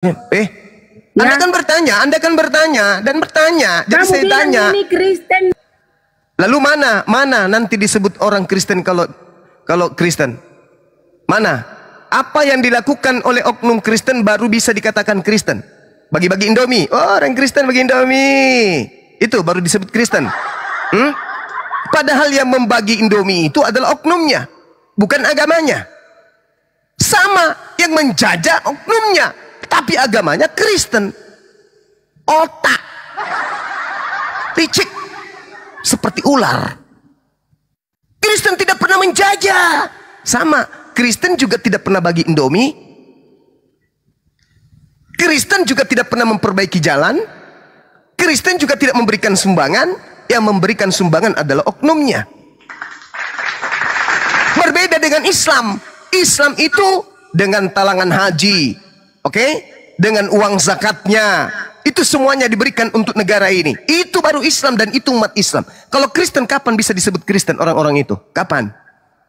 Ya. Anda kan bertanya dan bertanya. Jadi saya tanya. Ini Kristen. Lalu mana nanti disebut orang Kristen kalau Kristen? Mana? Apa yang dilakukan oleh oknum Kristen baru bisa dikatakan Kristen? Bagi-bagi Indomie. Oh, orang Kristen bagi Indomie. Itu baru disebut Kristen. Padahal yang membagi Indomie itu adalah oknumnya, bukan agamanya. Sama yang menjajah oknumnya, tapi agamanya Kristen. Otak licik seperti ular. Kristen tidak pernah menjajah. Sama, Kristen juga tidak pernah bagi Indomie. Kristen juga tidak pernah memperbaiki jalan. Kristen juga tidak memberikan sumbangan. Yang memberikan sumbangan adalah oknumnya. Berbeda dengan Islam. Islam itu dengan talangan haji, oke? Dengan uang zakatnya. Itu semuanya diberikan untuk negara ini. Itu baru Islam dan itu umat Islam. Kalau Kristen kapan bisa disebut Kristen orang-orang itu? Kapan?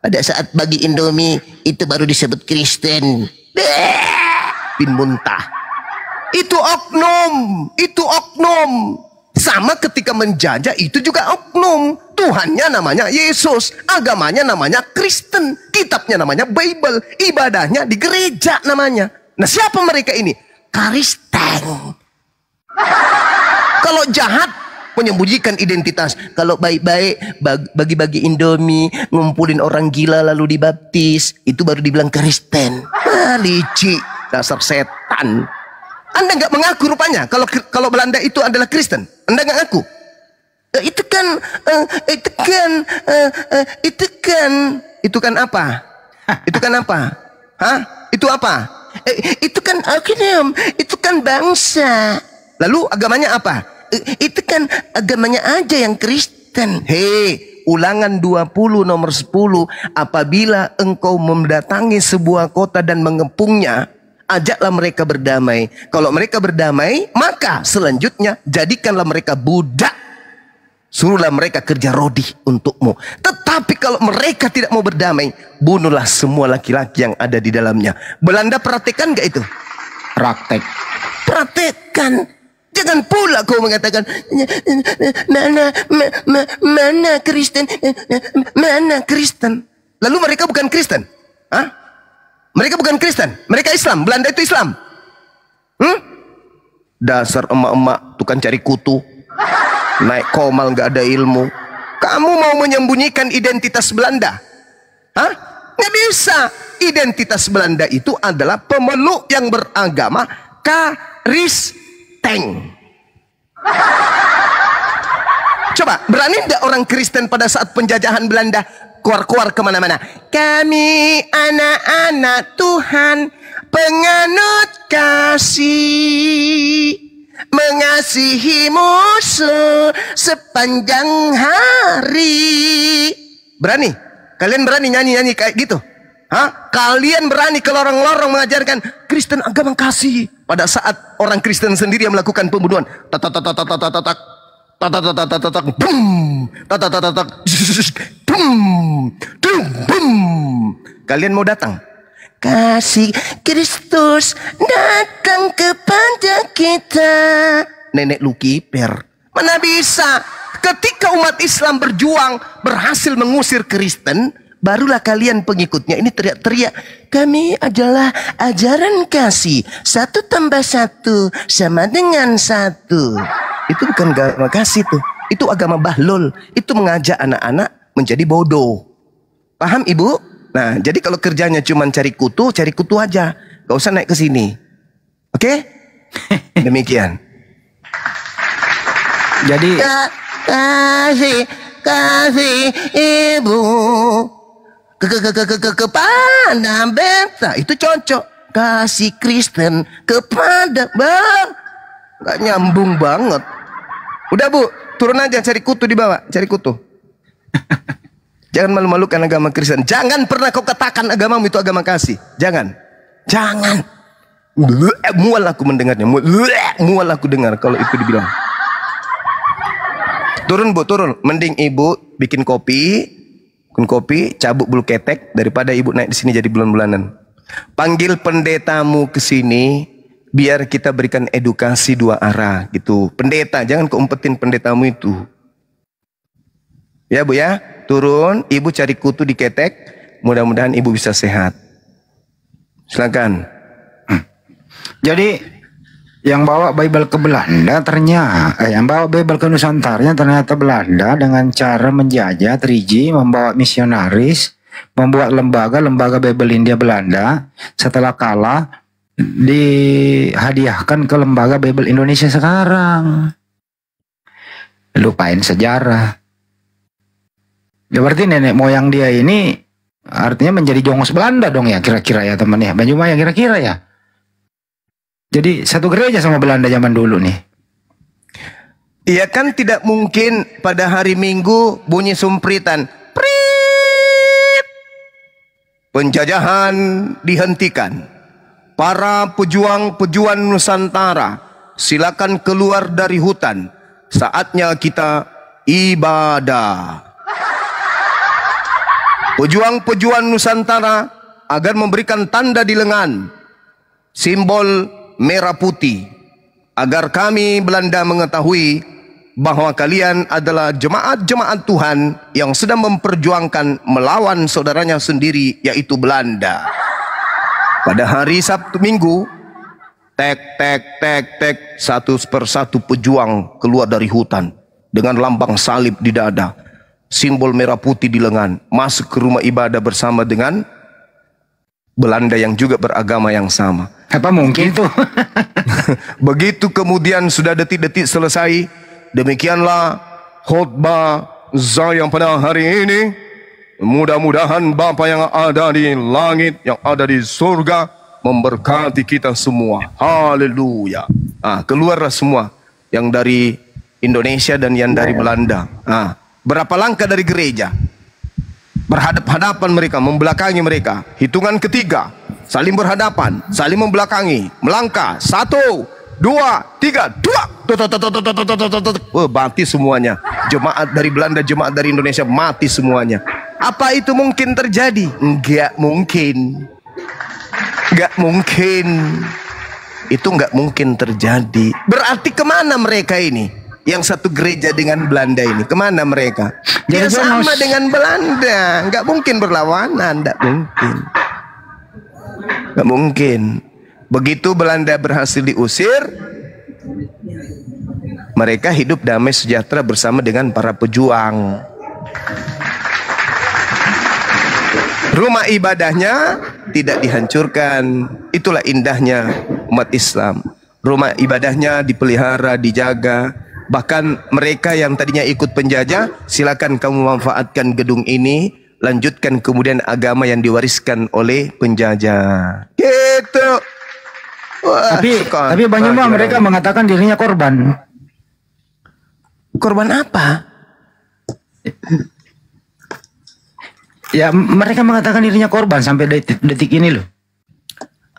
Pada saat bagi Indomie itu baru disebut Kristen. Bin muntah. Itu oknum. Itu oknum. Sama ketika menjajah itu juga oknum. Tuhannya namanya Yesus. Agamanya namanya Kristen. Kitabnya namanya Bible. Ibadahnya di gereja namanya. Nah, siapa mereka ini? Kristen. Kalau jahat, menyembunyikan identitas. Kalau baik-baik, bagi-bagi Indomie, ngumpulin orang gila lalu dibaptis, itu baru dibilang Kristen. Licik, dasar setan. Anda nggak mengaku rupanya kalau Belanda itu adalah Kristen. Anda nggak ngaku. Itu kan apa? Itu kan apa? Hah? Itu apa? Itu kan agama, itu kan bangsa. Lalu agamanya apa? Itu kan agamanya aja yang Kristen. Hei, Ulangan 20 nomor 10. Apabila engkau mendatangi sebuah kota dan mengepungnya, ajaklah mereka berdamai. Kalau mereka berdamai, maka selanjutnya jadikanlah mereka budak. Suruhlah mereka kerja rodi untukmu. Tetapi kalau mereka tidak mau berdamai, bunuhlah semua laki-laki yang ada di dalamnya. Belanda praktekkan gak itu? Praktek. Praktekkan. Jangan pula kau mengatakan mana Kristen, mana Kristen. Lalu mereka bukan Kristen? Hah? Mereka bukan Kristen, mereka Islam. Belanda itu Islam. Dasar emak-emak tukang cari kutu, naik komal nggak ada ilmu. Kamu mau menyembunyikan identitas Belanda? Hah? Nggak bisa. Identitas Belanda itu adalah pemeluk yang beragama Kristen. Coba, berani nggak orang Kristen pada saat penjajahan Belanda keluar-keluar kemana-mana? Kami anak-anak Tuhan, penganut kasih, mengasihi musuh sepanjang hari. Berani? Kalian berani nyanyi-nyanyi kayak gitu? Hah? Kalian berani ke lorong-lorong mengajarkan Kristen agama kasih pada saat orang Kristen sendiri yang melakukan pembunuhan? Kalian mau datang? Kasih Kristus datang kepada kita. Nenek lu kiper. Mana bisa? Ketika umat Islam berjuang berhasil mengusir Kristen, barulah kalian pengikutnya ini teriak-teriak, kami adalah ajaran kasih, 1 tambah 1 sama dengan 1. Itu bukan agama kasih tuh. Itu agama bahlul. Itu mengajak anak-anak menjadi bodoh. Paham ibu? Nah, jadi kalau kerjanya cuma cari kutu aja. Gak usah naik ke sini. Oke? Demikian. Jadi kasih ibu kepada beta. Itu cocok. Kasih Kristen kepada gak nyambung banget. Udah bu, turun aja cari kutu di bawah. Cari kutu. Jangan malu-malukan agama Kristen. Jangan pernah kau katakan agamamu itu agama kasih. Jangan. Jangan. Mual aku mendengarnya. Mual aku dengar kalau itu dibilang. Turun bu, turun. Mending ibu bikin kopi, cabut bulu ketek daripada ibu naik di sini jadi bulan-bulanan. Panggil pendetamu ke sini, biar kita berikan edukasi dua arah gitu. Pendeta, jangan keumpetin pendetamu itu. Ya Bu ya, turun, Ibu cari kutu diketek, mudah-mudahan Ibu bisa sehat. Silakan. Jadi yang bawa Bible ke Belanda ternyata, yang bawa Bible ke Nusantara ternyata Belanda dengan cara menjajah 3G, membawa misionaris, membuat lembaga Bible India Belanda. Setelah kalah, dihadiahkan ke lembaga Bible Indonesia sekarang. Lupain sejarah. Ya berarti nenek moyang dia ini artinya menjadi jongos Belanda dong ya, kira-kira ya teman ya. Banyuma ya kira-kira ya. Jadi satu gereja sama Belanda zaman dulu nih. Iya kan tidak mungkin pada hari Minggu bunyi sumpritan. Prit! Penjajahan dihentikan. Para pejuang-pejuang Nusantara, silakan keluar dari hutan. Saatnya kita ibadah. Pejuang-pejuang Nusantara agar memberikan tanda di lengan, simbol merah putih, agar kami Belanda mengetahui bahwa kalian adalah jemaat-jemaat Tuhan yang sedang memperjuangkan melawan saudaranya sendiri, yaitu Belanda. Pada hari Sabtu Minggu, tek, satu persatu pejuang keluar dari hutan dengan lambang salib di dada, simbol merah putih di lengan, masuk ke rumah ibadah bersama dengan Belanda yang juga beragama yang sama. Apa mungkin tuh? Begitu kemudian sudah detik-detik selesai, demikianlah khutbah saya pada hari ini. Mudah-mudahan Bapa yang ada di langit, yang ada di surga, memberkati kita semua. Haleluya. Keluarlah semua yang dari Indonesia dan yang dari Belanda. Berapa langkah dari gereja, berhadap-hadapan mereka, membelakangi mereka. Hitungan ketiga, saling berhadapan, saling membelakangi, melangkah. 1, 2, 3, 2. Mati semuanya. Jemaat dari Belanda, jemaat dari Indonesia, mati semuanya. Apa itu mungkin terjadi? Enggak mungkin. Enggak mungkin. Itu enggak mungkin terjadi. Berarti kemana mereka ini? Yang satu gereja dengan Belanda ini, kemana mereka? Ya sama dengan Belanda. Enggak mungkin berlawanan. Enggak mungkin. Enggak mungkin. Begitu Belanda berhasil diusir, mereka hidup damai sejahtera bersama dengan para pejuang. Rumah ibadahnya tidak dihancurkan. Itulah indahnya umat Islam. Rumah ibadahnya dipelihara, dijaga. Bahkan mereka yang tadinya ikut penjajah, silakan kamu manfaatkan gedung ini, lanjutkan kemudian agama yang diwariskan oleh penjajah. Gitu. Wah, tapi Banyuma mereka mengatakan dirinya korban. Korban apa? Ya mereka mengatakan dirinya korban sampai detik ini loh.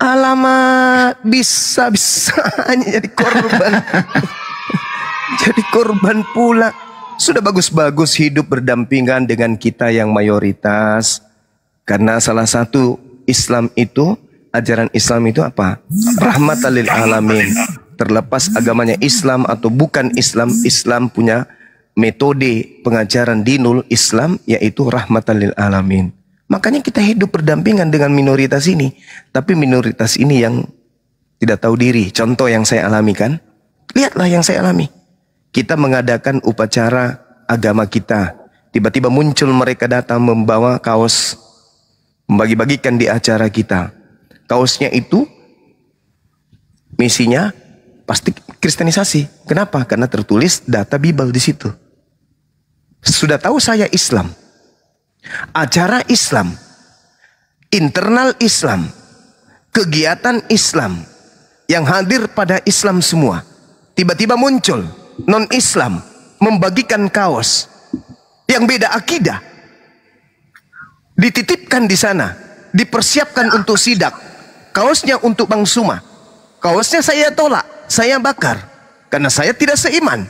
Alamak, bisa-bisanya jadi korban. Jadi korban pula. Sudah bagus-bagus hidup berdampingan dengan kita yang mayoritas. Karena salah satu Islam itu, ajaran Islam itu apa? Rahmatan lil alamin. Terlepas agamanya Islam atau bukan Islam, Islam punya metode pengajaran dinul Islam, yaitu rahmatan lil alamin. Makanya kita hidup berdampingan dengan minoritas ini. Tapi minoritas ini yang tidak tahu diri. Contoh yang saya alami kan. Lihatlah yang saya alami. Kita mengadakan upacara agama kita. Tiba-tiba muncul mereka datang membawa kaos. Membagi-bagikan di acara kita. Kaosnya itu misinya pasti kristenisasi. Kenapa? Karena tertulis data Bible di situ. Sudah tahu saya Islam. Acara Islam. Internal Islam. Kegiatan Islam. Yang hadir pada Islam semua. Tiba-tiba muncul non-Islam membagikan kaos yang beda akidah, dititipkan di sana, dipersiapkan untuk sidak. Kaosnya untuk Bang Suma, kaosnya saya tolak, saya bakar karena saya tidak seiman.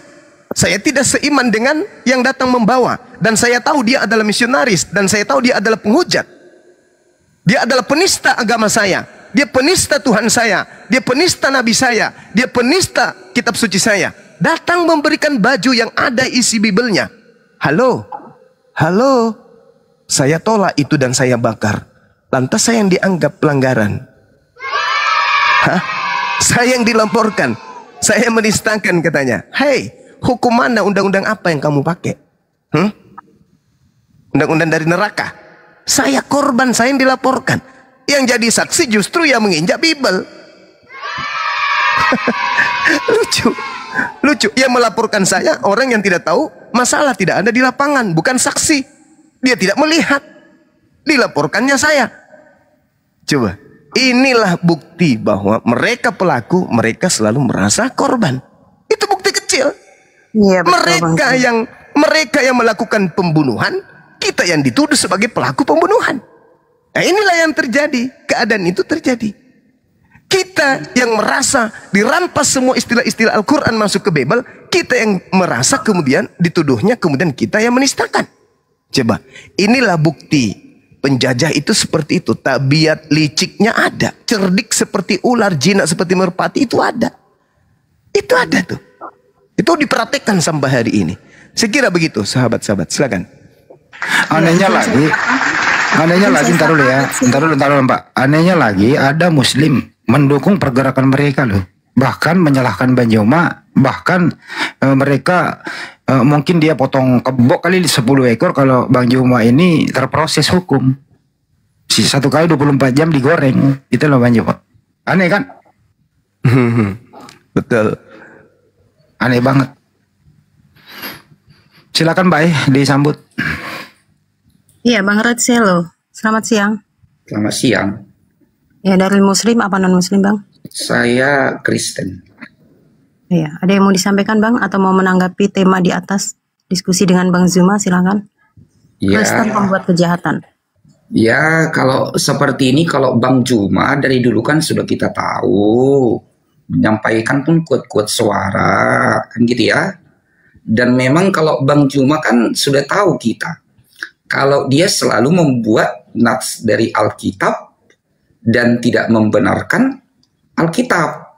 Saya tidak seiman dengan yang datang membawa, dan saya tahu dia adalah misionaris, dan saya tahu dia adalah penghujat, dia adalah penista agama saya. dia penista Tuhan saya, dia penista Nabi saya, dia penista kitab suci saya, datang memberikan baju yang ada isi Bibelnya. Halo, halo, saya tolak itu dan saya bakar. Lantas saya yang dianggap pelanggaran. Hah? Saya yang dilaporkan, saya menistakan katanya. Hei, hukum mana, undang-undang apa yang kamu pakai? Undang-undang dari neraka. Saya korban, saya yang dilaporkan. Yang jadi saksi justru yang menginjak Bible. Lucu. Lucu. Yang melaporkan saya orang yang tidak tahu masalah tidak ada di lapangan, bukan saksi. Dia tidak melihat. Dilaporkannya saya. Coba. Inilah bukti bahwa mereka pelaku, mereka selalu merasa korban. Itu bukti kecil. Iya, betul, Mereka yang melakukan pembunuhan, kita yang dituduh sebagai pelaku pembunuhan. Nah, inilah yang terjadi. Keadaan itu terjadi. Kita yang merasa dirampas semua istilah-istilah Al-Quran masuk ke Bible, kita yang merasa kemudian dituduhnya, kemudian kita yang menistakan. Coba, inilah bukti penjajah itu seperti itu. Tabiat liciknya ada. Cerdik seperti ular, jinak seperti merpati, itu ada. Itu ada tuh. Itu diperhatikan sampai hari ini. Saya kira begitu, sahabat-sahabat. Silakan. Anehnya lagi, ntar dulu ya, ntar dulu Pak. Anehnya lagi, ada Muslim mendukung pergerakan mereka loh. Bahkan menyalahkan Bang Juma, bahkan mereka mungkin dia potong kebok kali 10 ekor kalau Bang Juma ini terproses hukum. Satu kali 24 jam digoreng, itu loh Bang Juma. Aneh kan? Betul. Aneh banget. Silakan Mbak, disambut. Iya, Bang Radzelo. Selamat siang. Selamat siang. Ya, dari Muslim apa non-Muslim, Bang? Saya Kristen. Iya, ada yang mau disampaikan, Bang? Atau mau menanggapi tema di atas? Diskusi dengan Bang Zuma, silakan. Ya. Kristen pembuat kejahatan. Ya, kalau seperti ini, kalau Bang Juma dari dulu kan sudah kita tahu. Menyampaikan pun quote-quote suara, kan gitu ya. Dan memang kalau Bang Juma kan sudah tahu kita. Kalau dia selalu membuat nats dari Alkitab dan tidak membenarkan Alkitab.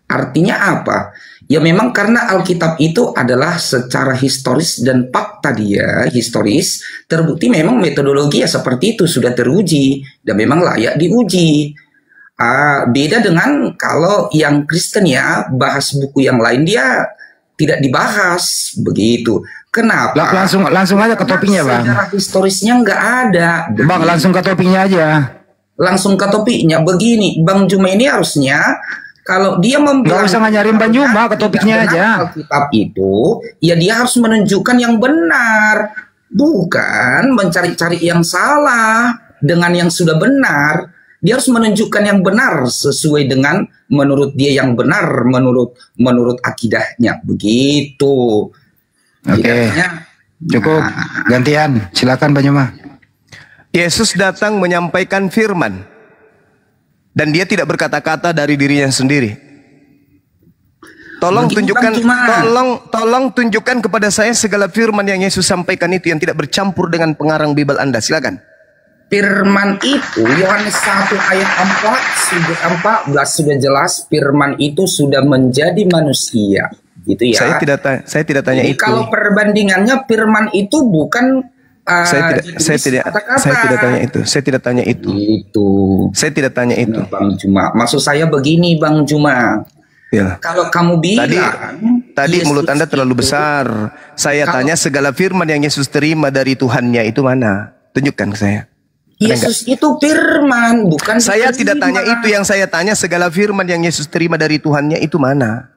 Artinya apa? Ya memang karena Alkitab itu adalah secara historis dan fakta dia historis terbukti memang metodologi ya seperti itu sudah teruji dan memang layak diuji. Beda dengan kalau yang Kristen ya bahas buku yang lain dia tidak dibahas begitu. Kenapa? Langsung aja ke topiknya Bang. Sejarah historisnya nggak ada. Bang, langsung ke topiknya aja. Langsung ke topiknya begini, Bang Juma ini harusnya kalau dia nggak usah nganyarin Bang Juma, ke topiknya aja. Alkitab itu, ya dia harus menunjukkan yang benar, bukan mencari-cari yang salah dengan yang sudah benar. Dia harus menunjukkan yang benar sesuai dengan menurut dia yang benar, menurut akidahnya begitu. Oke, cukup. Gantian, silakan Bang Juma. Yesus datang menyampaikan firman dan dia tidak berkata-kata dari dirinya sendiri. Tolong tunjukkan kepada saya segala firman yang Yesus sampaikan itu yang tidak bercampur dengan pengarang Bible Anda. Silakan. Firman itu Yohanes 1 ayat 14 sudah jelas firman itu sudah menjadi manusia. Gitu ya. Saya tidak tanya jadi itu. Kalau perbandingannya firman itu bukan saya tidak tanya itu. Saya tidak tanya itu. Itu. Saya tidak tanya itu. Bang Juma. Maksud saya begini Bang Juma. Ya. Kalau kamu bilang tadi mulut Anda terlalu besar. Saya tanya segala firman yang Yesus terima dari Tuhannya itu mana? Tunjukkan ke saya. Yesus itu firman, bukan. Saya tidak tanya itu, yang saya tanya segala firman yang Yesus terima dari Tuhannya itu mana?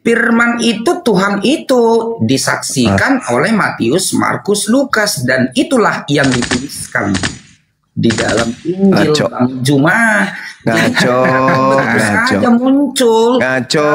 Firman itu Tuhan itu disaksikan oleh Matius, Markus, Lukas dan itulah yang dituliskan di dalam Injil Bang Juma. Ngaco. Saja muncul. Ngaco.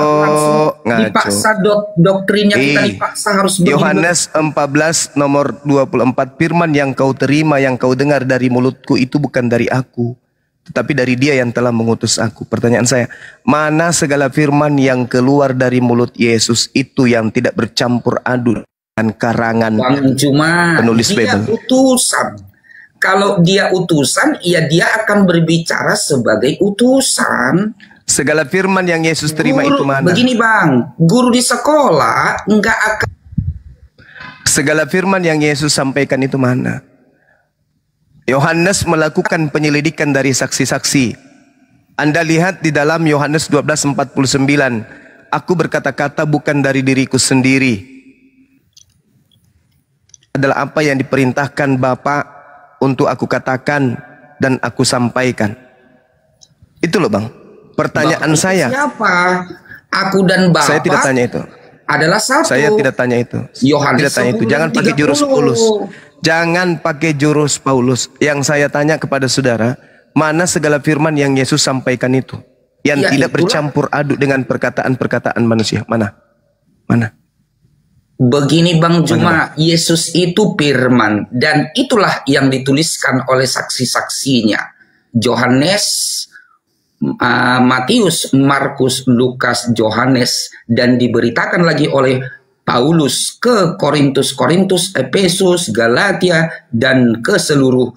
Dipaksa doktrinnya kita dipaksa harus begini. Yohanes 14 nomor 24 firman yang kau terima yang kau dengar dari mulutku itu bukan dari aku, tetapi dari Dia yang telah mengutus aku. Pertanyaan saya, mana segala firman yang keluar dari mulut Yesus itu yang tidak bercampur aduk dengan karangan Bang Juma, penulis dia Bible? utusan. kalau dia utusan, ya dia akan berbicara sebagai utusan. Segala firman yang Yesus terima itu mana? Begini bang, guru di sekolah nggak akan. Segala firman yang Yesus sampaikan itu mana? Yohanes melakukan penyelidikan dari saksi-saksi. Anda lihat di dalam Yohanes 12:49, aku berkata-kata bukan dari diriku sendiri, adalah apa yang diperintahkan Bapa untuk aku katakan dan aku sampaikan. Itu loh bang. Pertanyaan Bapak saya. Siapa? Aku dan Bapak. Saya tidak tanya itu. Adalah satu. Saya tidak tanya itu. Yohanes Tidak tanya itu. Jangan pakai jurus 10:30. Paulus. Jangan pakai jurus Paulus. Yang saya tanya kepada saudara, mana segala firman yang Yesus sampaikan itu? Yang Ya, tidak itulah. bercampur aduk dengan perkataan-perkataan manusia. Mana? Mana? Begini Bang Juma, Yesus itu firman dan itulah yang dituliskan oleh saksi-saksinya. Yohanes, Matius, Markus, Lukas, Yohanes, dan diberitakan lagi oleh Paulus ke Korintus, Efesus, Galatia, dan ke seluruh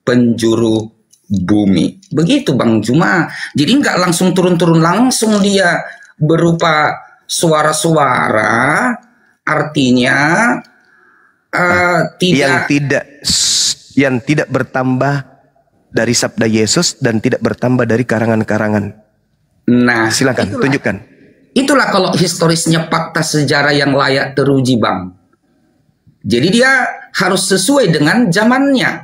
penjuru bumi. Begitu Bang Juma. Jadi nggak langsung turun-turun, langsung dia berupa suara-suara. Artinya yang tidak bertambah dari sabda Yesus dan tidak bertambah dari karangan-karangan. Nah, silakan tunjukkan. Itulah kalau historisnya fakta sejarah yang layak teruji Bang. Jadi dia harus sesuai dengan zamannya.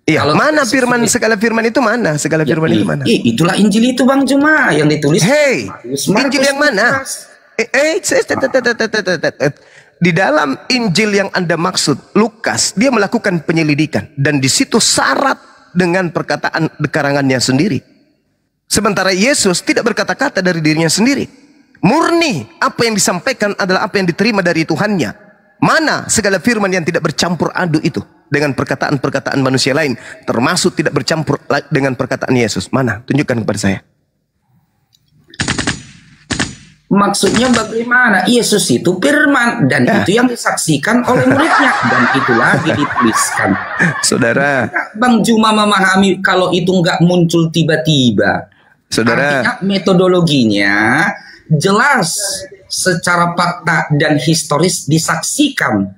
Iya, mana firman segala firman itu mana? Segala firman itu mana? Itulah Injil itu Bang Juma yang ditulis. Hey, Injil yang mana? Di dalam Injil yang Anda maksud, Lukas, dia melakukan penyelidikan dan di situ syarat dengan perkataan karangannya sendiri. Sementara Yesus tidak berkata-kata dari dirinya sendiri. Murni apa yang disampaikan adalah apa yang diterima dari Tuhannya. Mana segala firman yang tidak bercampur aduk itu dengan perkataan-perkataan manusia lain, termasuk tidak bercampur dengan perkataan Yesus. Mana? Tunjukkan kepada saya. Maksudnya bagaimana? Yesus itu firman dan itu yang disaksikan oleh muridnya dan itu lagi dituliskan. Saudara, Bang Juma memahami kalau itu nggak muncul tiba-tiba. Saudara, artinya metodologinya jelas secara fakta dan historis disaksikan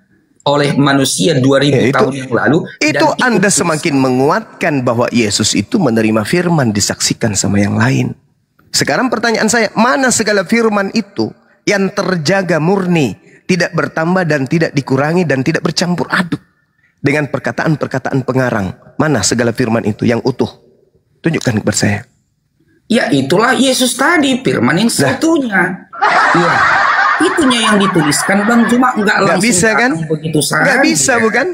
oleh manusia 2000 tahun yang lalu. Itu Anda semakin menguatkan bahwa Yesus itu menerima firman disaksikan sama yang lain. Sekarang pertanyaan saya, mana segala firman itu yang terjaga murni, tidak bertambah dan tidak dikurangi dan tidak bercampur aduk dengan perkataan-perkataan pengarang? Mana segala firman itu yang utuh? Tunjukkan kepada saya. Ya itulah Yesus tadi, firman yang satunya. Ya, itunya yang dituliskan Bang, cuma nggak langsung bisa kan? Begitu saja. Nggak bisa bukan?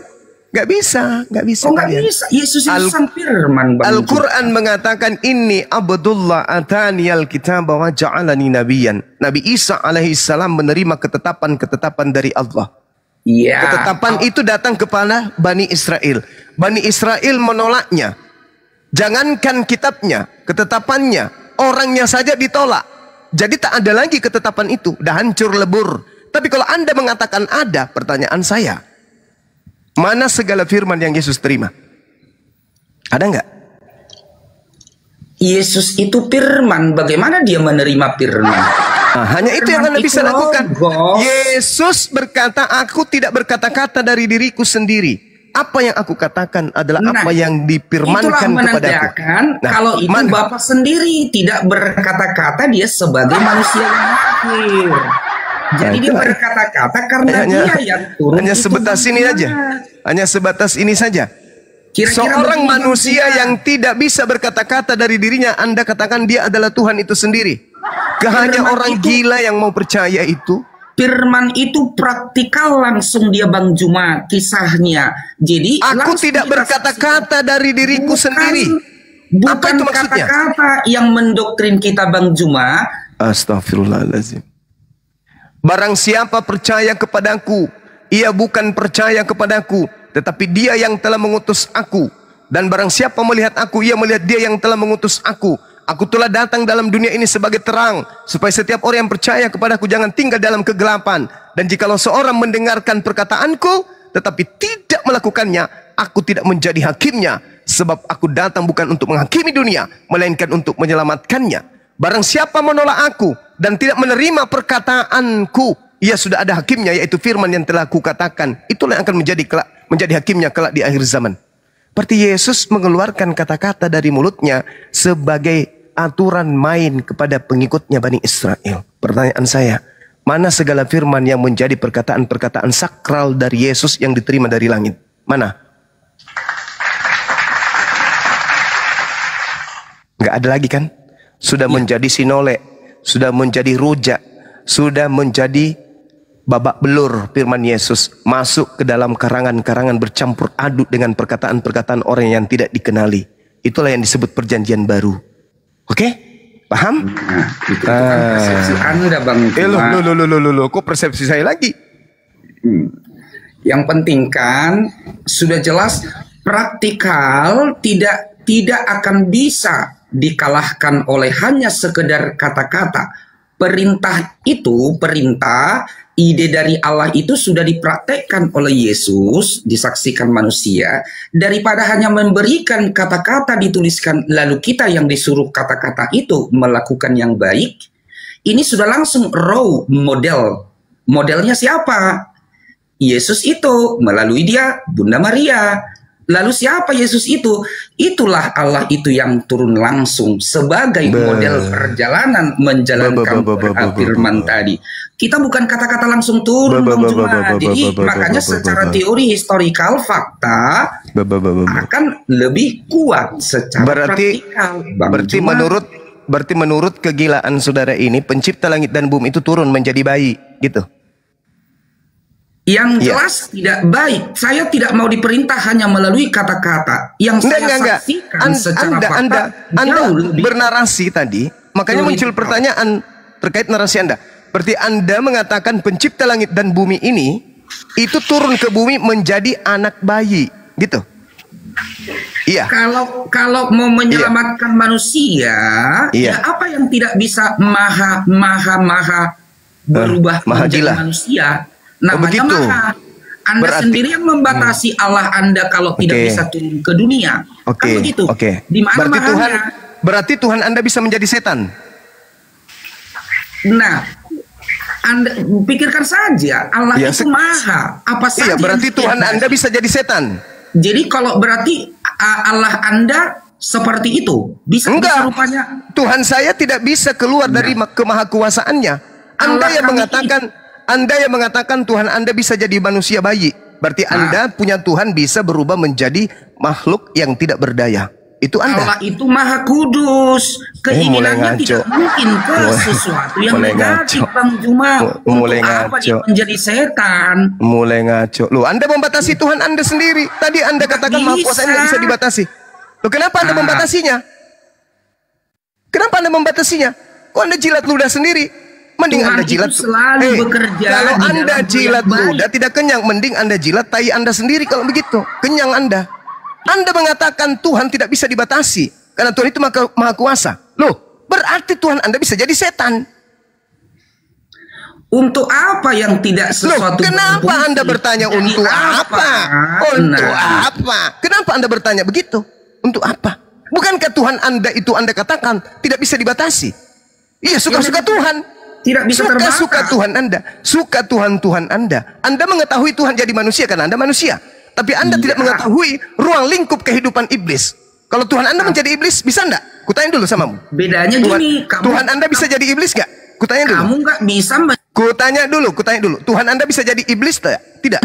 Nggak bisa. Oh, nggak bisa. Yesus itu sang firman Bang. Al-Quran mengatakan ini Abdullah atani al-kitab wa ja'alani nabiyan. Nabi Isa alaihissalam menerima ketetapan-ketetapan dari Allah. Ya. Ketetapan itu datang kepada Bani Israel. Bani Israel menolaknya. Jangankan kitabnya, ketetapannya, orangnya saja ditolak. Jadi tak ada lagi ketetapan itu, dah hancur lebur. Tapi kalau Anda mengatakan ada, pertanyaan saya, mana segala firman yang Yesus terima? Ada nggak? Yesus itu firman, bagaimana dia menerima firman? Nah, hanya itu yang Anda bisa lakukan. Yesus berkata, aku tidak berkata-kata dari diriku sendiri. Apa yang aku katakan adalah apa yang difirmankan kepadaku. Nah, kalau itu Bapak sendiri tidak berkata-kata, dia sebagai manusia yang akhir. Jadi dia berkata-kata karena dia yang turun. Hanya sebatas ini aja. Hanya sebatas ini saja. Seorang manusia yang tidak bisa berkata-kata dari dirinya, Anda katakan dia adalah Tuhan itu sendiri. Hanya orang gila yang mau percaya itu. Firman itu praktikal langsung dia Bang Juma kisahnya. Jadi aku tidak berkata-kata dari diriku sendiri. Bukan kata-kata yang mendoktrin kita Bang Juma. Astagfirullahaladzim. Barang siapa percaya kepadaku, ia bukan percaya kepadaku, tetapi dia yang telah mengutus aku. Dan barang siapa melihat aku, ia melihat dia yang telah mengutus aku. Aku telah datang dalam dunia ini sebagai terang, supaya setiap orang yang percaya kepadaku jangan tinggal dalam kegelapan. Dan jikalau seorang mendengarkan perkataanku, tetapi tidak melakukannya, Aku tidak menjadi hakimnya, sebab aku datang bukan untuk menghakimi dunia, melainkan untuk menyelamatkannya. Barang siapa menolak aku dan tidak menerima perkataanku, ia sudah ada hakimnya, yaitu firman yang telah kukatakan. Itulah yang akan menjadi hakimnya kelak di akhir zaman. Berarti Yesus mengeluarkan kata-kata dari mulutnya sebagai aturan main kepada pengikutnya Bani Israel. Pertanyaan saya, mana segala firman yang menjadi perkataan-perkataan sakral dari Yesus yang diterima dari langit? Mana? Nggak ada lagi kan? Sudah menjadi sinole, sudah menjadi rujak, sudah menjadi babak belur firman Yesus. Masuk ke dalam karangan-karangan bercampur aduk dengan perkataan-perkataan orang yang tidak dikenali. Itulah yang disebut perjanjian baru. Oke? Paham? Nah, itu kan persepsi Anda, Bang Juma. Loh, kok persepsi saya lagi? Yang penting kan sudah jelas praktikal tidak akan bisa dikalahkan oleh hanya sekedar kata-kata. Perintah, ide dari Allah itu sudah dipraktekkan oleh Yesus, disaksikan manusia, daripada hanya memberikan kata-kata dituliskan, lalu kita yang disuruh kata-kata itu melakukan yang baik. Ini sudah langsung raw model. Modelnya siapa? Yesus itu, melalui dia Bunda Maria. Lalu siapa Yesus itu? Itulah Allah itu yang turun langsung sebagai model perjalanan menjalankan firman tadi. Kita bukan kata-kata langsung turun, Bang Juma. Jadi makanya secara teori historikal fakta akan lebih kuat secara praktikal, Bang Juma. Berarti menurut kegilaan saudara ini, pencipta langit dan bumi itu turun menjadi bayi, gitu. Yang jelas tidak baik. Saya tidak mau diperintah hanya melalui kata-kata. Yang saya saksikan secara fakta Anda bernarasi tadi, makanya muncul pertanyaan terkait narasi Anda. Berarti Anda mengatakan pencipta langit dan bumi ini itu turun ke bumi menjadi anak bayi, gitu. Iya. Kalau mau menyelamatkan manusia, ya apa yang tidak bisa maha berubah menjadi manusia? Namanya maha. Anda sendiri yang membatasi Allah Anda kalau tidak bisa turun ke dunia. Kan begitu. Di mana mahanya? Berarti Tuhan Anda bisa menjadi setan. Nah, Anda pikirkan saja, Allah itu maha. Apa saja? Iya, berarti Tuhan Anda bisa jadi setan. Jadi kalau berarti Allah Anda seperti itu, bisa rupanya. Tuhan saya tidak bisa keluar dari kemahakuasaannya. Anda yang mengatakan Tuhan Anda bisa jadi manusia bayi. Berarti Anda punya Tuhan bisa berubah menjadi makhluk yang tidak berdaya. Itu Anda. Allah itu maha kudus. Keinginannya tidak mungkin ke sesuatu yang negatif, Bang Juma. Mulai ngaco. Menjadi setan. Mulai ngaco. Loh, Anda membatasi Tuhan Anda sendiri. Tadi Anda katakan maha kuasa tidak bisa dibatasi. Loh, kenapa Anda membatasinya? Kenapa Anda membatasinya? Kok Anda jilat ludah sendiri? Mending Tuhan Anda jilat selalu bekerja. Kalau Anda jilat ludah tidak kenyang, mending Anda jilat tai Anda sendiri. Kalau begitu kenyang Anda. Anda mengatakan Tuhan tidak bisa dibatasi karena Tuhan itu maha kuasa. Loh, berarti Tuhan Anda bisa jadi setan. Untuk apa yang tidak sesuatu? Loh, kenapa Anda bertanya untuk apa? Untuk apa? Kenapa Anda bertanya begitu? Untuk apa? Bukankah Tuhan Anda itu Anda katakan tidak bisa dibatasi? Iya, suka-suka Tuhan. Tidak bisa suka Tuhan Anda, suka Tuhan Anda. Anda mengetahui Tuhan jadi manusia karena Anda manusia, tapi Anda tidak mengetahui ruang lingkup kehidupan iblis. Kalau Tuhan Anda menjadi iblis, bisa enggak? Kutanya dulu samamu. Bedanya gini, Tuhan Anda bisa jadi iblis nggak? Kutanya dulu. Kamu nggak bisa. Kutanya dulu. Tuhan Anda bisa jadi iblis tidak?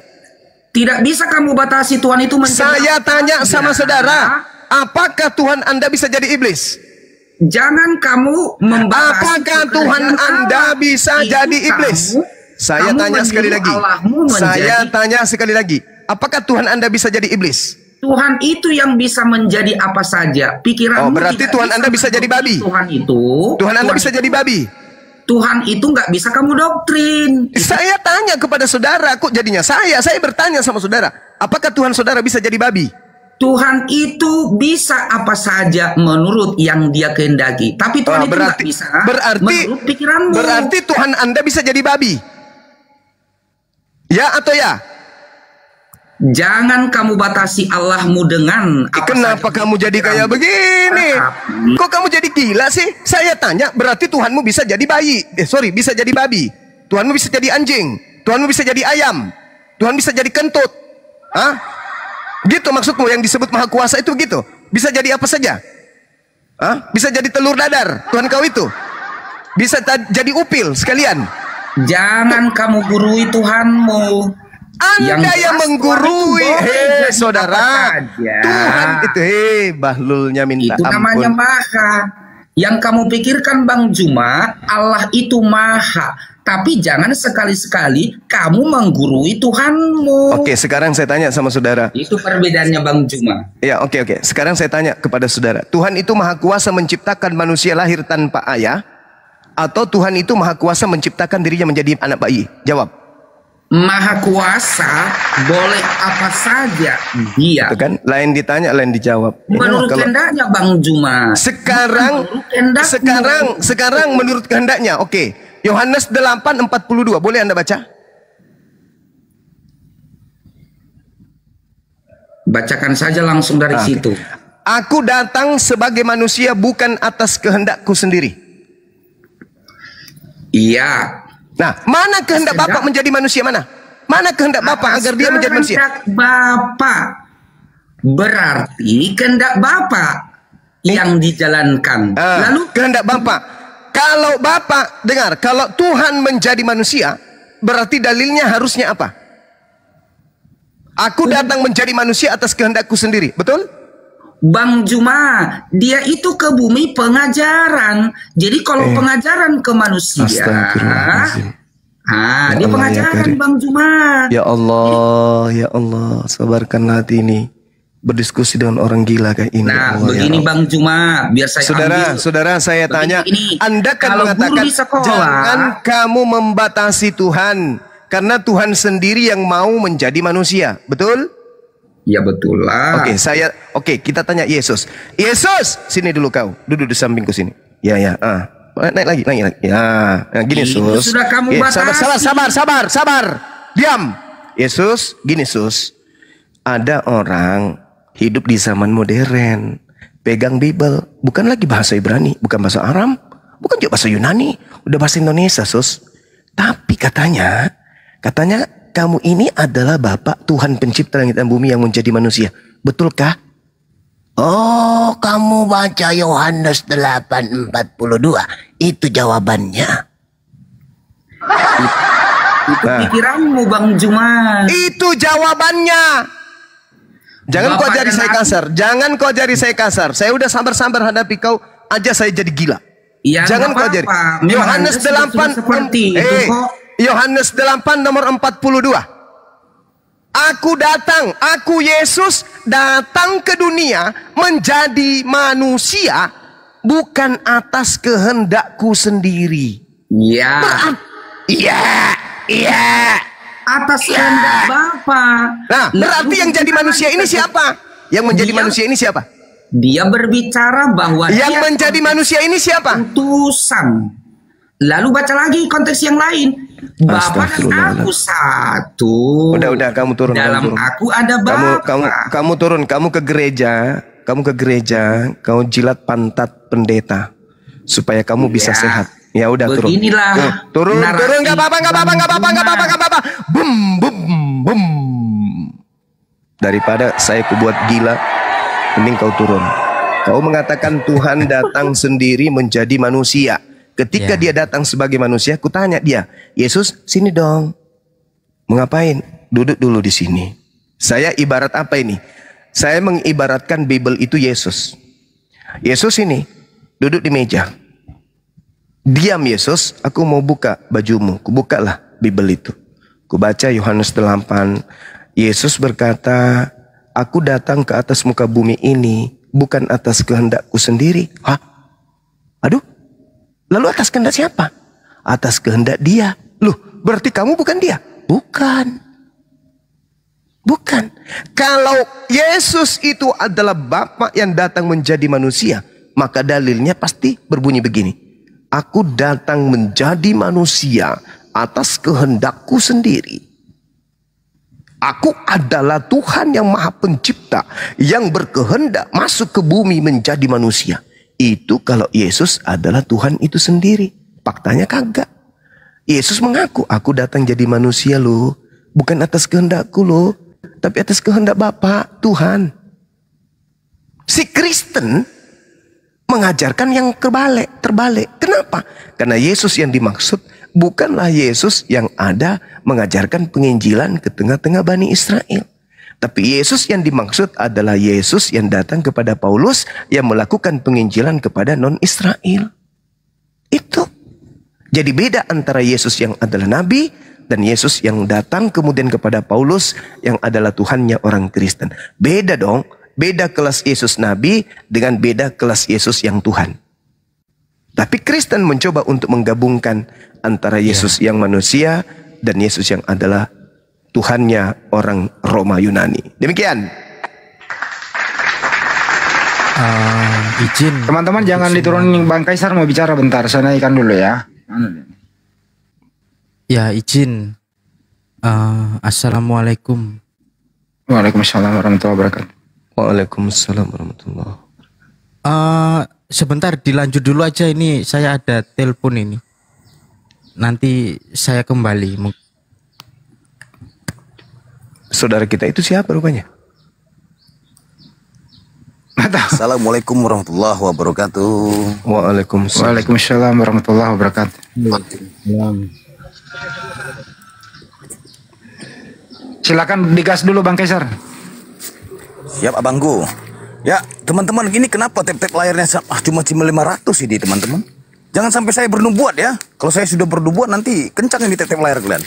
Tidak bisa kamu batasi Tuhan itu menjadi. Saya tanya sama saudara, apakah Tuhan Anda bisa jadi iblis? Jangan kamu membatasi. Apakah Tuhan Anda bisa jadi iblis? Saya tanya sekali lagi. Apakah Tuhan Anda bisa jadi iblis? Tuhan itu yang bisa menjadi apa saja. Pikiranmu berarti Tuhan Anda bisa jadi babi. Tuhan Anda bisa jadi babi. Tuhan itu nggak bisa kamu doktrin. Saya tanya kepada saudara, kok jadinya saya bertanya sama saudara. Apakah Tuhan saudara bisa jadi babi? Tuhan itu bisa apa saja menurut yang dia kehendaki. Tapi Tuhan itu nggak bisa menurut pikiranmu. Berarti Tuhan Anda bisa jadi babi. Ya atau ya? Jangan kamu batasi Allahmu dengan apa Kenapa saja. kamu jadi kayak begini? Tetapi- Kok kamu jadi gila sih? Saya tanya, berarti Tuhanmu bisa jadi bayi. Bisa jadi babi. Tuhanmu bisa jadi anjing. Tuhanmu bisa jadi ayam. Tuhan bisa jadi kentut. Hah? Gitu maksudmu yang disebut maha kuasa itu gitu? Bisa jadi apa saja? Hah? Bisa jadi telur dadar. Tuhan kau itu. Bisa jadi upil sekalian. Jangan kamu gurui Tuhanmu. Anda yang jelas menggurui, Tuhan itu boleh jadi saudara. apa saja. Tuhan itu, bahlulnya minta Itu namanya ampun. maha. Yang kamu pikirkan Bang Juma, Allah itu maha. Tapi jangan sekali-sekali kamu menggurui Tuhanmu. Oke, sekarang saya tanya sama saudara. Itu perbedaannya Bang Juma. Ya, oke. Sekarang saya tanya kepada saudara. Tuhan itu maha kuasa menciptakan manusia lahir tanpa ayah? Atau Tuhan itu maha kuasa menciptakan dirinya menjadi anak bayi? Jawab. Maha kuasa boleh apa saja dia. Itu kan? Lain ditanya, lain dijawab. Ini Menurut kalau- kehendaknya Bang Juma. Sekarang, Menurut kehendakmu. sekarang menurut kehendaknya. Oke. Yohanes 8:42. Boleh Anda baca? Bacakan saja langsung dari situ. Aku datang sebagai manusia bukan atas kehendakku sendiri. Iya. Nah, mana kehendak Bapak menjadi manusia mana? Mana kehendak Bapak agar dia menjadi manusia? Kehendak Bapak. Berarti kehendak Bapak yang dijalankan. Lalu Kehendak Bapak. Kalau Bapak dengar, kalau Tuhan menjadi manusia, berarti dalilnya harusnya apa? Aku datang menjadi manusia atas kehendakku sendiri, betul? Bang Juma, dia itu ke bumi pengajaran. Jadi kalau pengajaran ke manusia, Astagfirullahaladzim. dia Allah, ya pengajaran Karim. Bang Juma. Ya Allah, sabarkanlah hati ini. Berdiskusi dengan orang gila kayak ini. Nah, Allah, ya begini Allah. Bang Juma, biar saya ambil. Saudara, saya tanya, Begini, Anda kan kalau mengatakan guru di sekolah- jangan kamu membatasi Tuhan, karena Tuhan sendiri yang mau menjadi manusia, betul? Ya betul lah. Oke, kita tanya Yesus. Yesus, sini dulu kau, duduk di sampingku sini. Ya, naik lagi. Ya, gini Itu Sus. sudah kamu Ya, batasi. sabar. Diam. Yesus, gini Sus. Ada orang hidup di zaman modern, pegang Bible, bukan lagi bahasa Ibrani, bukan bahasa Aram, bukan juga bahasa Yunani, udah bahasa Indonesia, Sus. Tapi katanya kamu ini adalah Bapak Tuhan pencipta langit dan bumi yang menjadi manusia. Betulkah? Oh, kamu baca Yohanes 8:42. Itu jawabannya. Itu pikiranmu Bang Juma. Itu jawabannya. Jangan kau Bapak jadi dan saya aku. kasar. Jangan kau jadi saya kasar. Saya udah sabar-sabar hadapi kau aja saya jadi gila. Ya, Jangan nggak kau jadi. apa-apa. Memang Yohanes Anda sudah 8 seperti itu kok. Yohanes 8 nomor 42. Aku Yesus datang ke dunia menjadi manusia bukan atas kehendakku sendiri. Ya. Iya. Atas kehendak Bapak. Nah, Lalu berarti yang jadi manusia ini siapa? Yang menjadi Dia- manusia ini siapa? Dia berbicara bahwa Yang dia menjadi manusia ini siapa? utusan. Lalu baca lagi konteks yang lain. Bapak dan aku satu. Udah, kamu turun. Dalam kamu turun. aku ada Bapak. Kamu turun, kamu ke gereja, kau jilat pantat pendeta supaya kamu bisa Ya. sehat. Ya udah turun. Beginilah Turun, narasi nggak apa-apa. Bum. Daripada saya kubuat gila, mending kau turun. Kau mengatakan Tuhan datang sendiri menjadi manusia. Ketika dia datang sebagai manusia, kutanya dia, Yesus, sini dong. Mau ngapain? Duduk dulu di sini. Saya ibarat apa ini? Saya mengibaratkan Bible itu Yesus. Yesus ini duduk di meja. Diam Yesus, aku mau buka bajumu. Kubukalah Bible itu. Kubaca Yohanes 8. Yesus berkata, aku datang ke atas muka bumi ini bukan atas kehendakku sendiri. Hah? Aduh. Lalu atas kehendak siapa? Atas kehendak dia. Loh, berarti kamu bukan dia? Bukan. Kalau Yesus itu adalah Bapa yang datang menjadi manusia, maka dalilnya pasti berbunyi begini. Aku datang menjadi manusia atas kehendakku sendiri. Aku adalah Tuhan yang Maha Pencipta yang berkehendak masuk ke bumi menjadi manusia. Itu kalau Yesus adalah Tuhan itu sendiri. Faktanya kagak. Yesus mengaku, aku datang jadi manusia loh. Bukan atas kehendakku loh, tapi atas kehendak Bapa, Tuhan. Si Kristen mengajarkan yang terbalik. Kenapa? Karena Yesus yang dimaksud bukanlah Yesus yang ada mengajarkan penginjilan ke tengah-tengah Bani Israel. Tapi Yesus yang dimaksud adalah Yesus yang datang kepada Paulus yang melakukan penginjilan kepada non-Israel. Itu. Jadi beda antara Yesus yang adalah Nabi dan Yesus yang datang kemudian kepada Paulus yang adalah Tuhannya orang Kristen. Beda dong. Beda kelas Yesus Nabi dengan beda kelas Yesus yang Tuhan. Tapi Kristen mencoba untuk menggabungkan antara Yesus yang manusia dan Yesus yang adalah Tuhannya orang Roma Yunani. Demikian. Izin. Teman-teman jangan diturunin, Bang Kaisar mau bicara bentar. Saya naikkan dulu ya. Ya, izin. Assalamualaikum. Waalaikumsalam warahmatullahi wabarakatuh. Waalaikumsalam warahmatullahi wabarakatuh. Sebentar dilanjut dulu aja, ini saya ada telepon ini. Nanti saya kembali. Saudara kita itu siapa rupanya? Assalamualaikum warahmatullahi wabarakatuh. Waalaikumsalam. Waalaikumsalam warahmatullahi wabarakatuh. Silakan digas dulu Bang Kaisar. Siap abangku. Ya teman-teman, gini kenapa tap-tap layarnya cuma 500 ini teman-teman. Jangan sampai saya bernubuat ya. Kalau saya sudah bernubuat nanti kencang ini tap-tap layar kalian.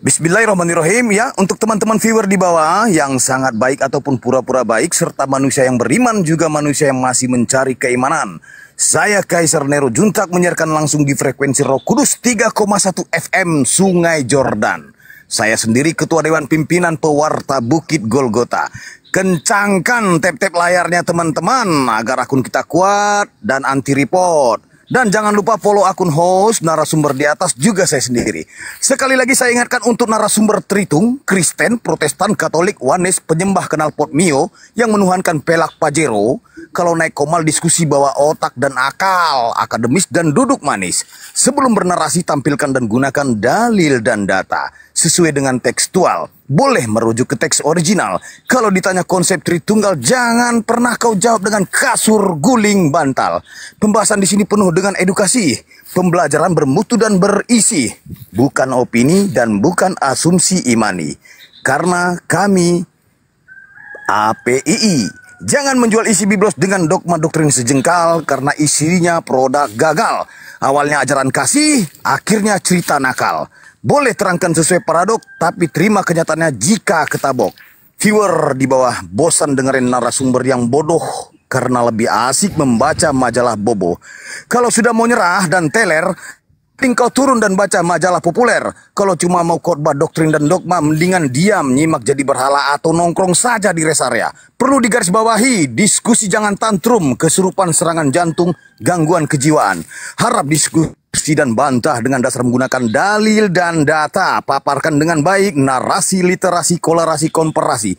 Bismillahirrahmanirrahim ya. Untuk teman-teman viewer di bawah yang sangat baik ataupun pura-pura baik, serta manusia yang beriman juga manusia yang masih mencari keimanan. Saya Kaisar Nero Juntak menyiarkan langsung di frekuensi Roh Kudus 3,1 FM Sungai Jordan. Saya sendiri Ketua Dewan Pimpinan Pewarta Bukit Golgota. Kencangkan tap-tap layarnya teman-teman agar akun kita kuat dan anti report. Dan jangan lupa follow akun host narasumber di atas juga saya sendiri. Sekali lagi saya ingatkan untuk narasumber Tritung, Kristen, Protestan, Katolik, Wanis, penyembah knalpot Mio yang menuhankan pelak Pajero. Kalau naik komal diskusi bawa otak dan akal, akademis dan duduk manis. Sebelum bernarasi tampilkan dan gunakan dalil dan data sesuai dengan tekstual. Boleh merujuk ke teks original. Kalau ditanya konsep Tritunggal, jangan pernah kau jawab dengan kasur, guling, bantal. Pembahasan di sini penuh dengan edukasi, pembelajaran bermutu dan berisi, bukan opini dan bukan asumsi imani. Karena kami APII. Jangan menjual isi biblos dengan dogma doktrin sejengkal karena isinya produk gagal. Awalnya ajaran kasih, akhirnya cerita nakal. Boleh terangkan sesuai paradok, tapi terima kenyataannya jika ketabok. Viewer di bawah bosan dengerin narasumber yang bodoh karena lebih asik membaca majalah bobo. Kalau sudah mau nyerah dan teler, mending kau turun dan baca majalah populer. Kalau cuma mau khotbah doktrin dan dogma, mendingan diam, nyimak jadi berhala atau nongkrong saja di rest area. Perlu digarisbawahi, diskusi jangan tantrum, kesurupan serangan jantung, gangguan kejiwaan. Harap diskusi dan bantah dengan dasar menggunakan dalil dan data. Paparkan dengan baik narasi, literasi, kolerasi, komparasi.